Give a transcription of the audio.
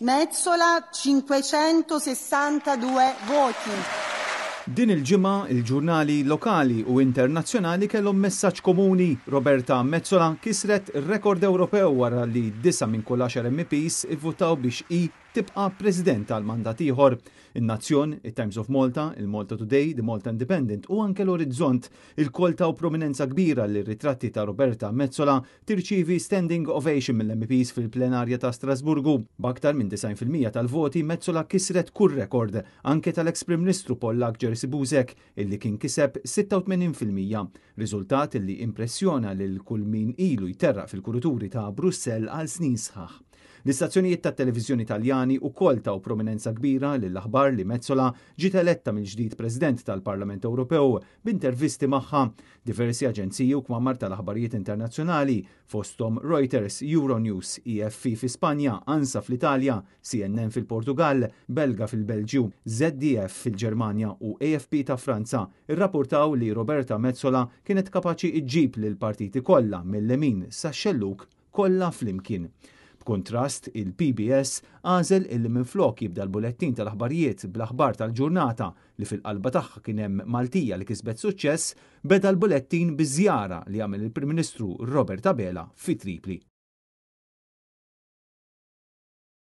Metsola 562 voti. Din il-ġimgħa il-ġurnali lokali u internazzjonali kellhom messaġġ komuni. Roberta Metsola kisret ir-rekord Ewropew wara li 9 minn kull 10 MPs ivvutaw biex tibqa' President għal mandat ieħor. In-Nazzjon, it-Times of Malta, il-Malta Today, The Malta Independent u anke l-Orizzont il-kol taw prominenza kbira li ritratti ta' Roberta Metsola tirċivi standing ovation mill-MPs fil-plenarja ta' Strasburgu. B'aktar minn 90% tal-voti Metsola kisret kull rekord anke tal-ex-Prim Ministru Pollak Jerzy Buzek illi kien kiseb 86%, riżultat illi impressjona lil kull min ilu jterraq fil-kuruturi ta' Brussell għal snin sħaħ. L-istazzjonijiet tat-televiżjoni Taljani wkoll taw prominenza kbira lill-aħbar li Metsola ġiet eletta mill-ġdid President tal-Parlament Ewropew b'intervisti magħha. Diversi aġenziji u kmamar tal-aħbarijiet internazzjonali fosthom Reuters, Euronews, EFP fi Spanja, ANSA fl-Italja, CNN fil-Portugal, Belga fil-Belġju, ZDF fil-Ġermanja u AFP ta' Franza irrapportaw li Roberta Metsola kienet kapaċi iġġib lil partiti kollha mill-lemin sa xelluk kollha flimkien. B'kontrast, il-PBS għażel illi minflok jibda l-bulettin tal-aħbarijiet bl-aħbar tal-ġurnata li fil-qalba tagħha kien hemm Maltija li kisbet suċċess, beda l-bulettin biżjara li għamel il-Prim Ministru Robert Abela fi Tripli.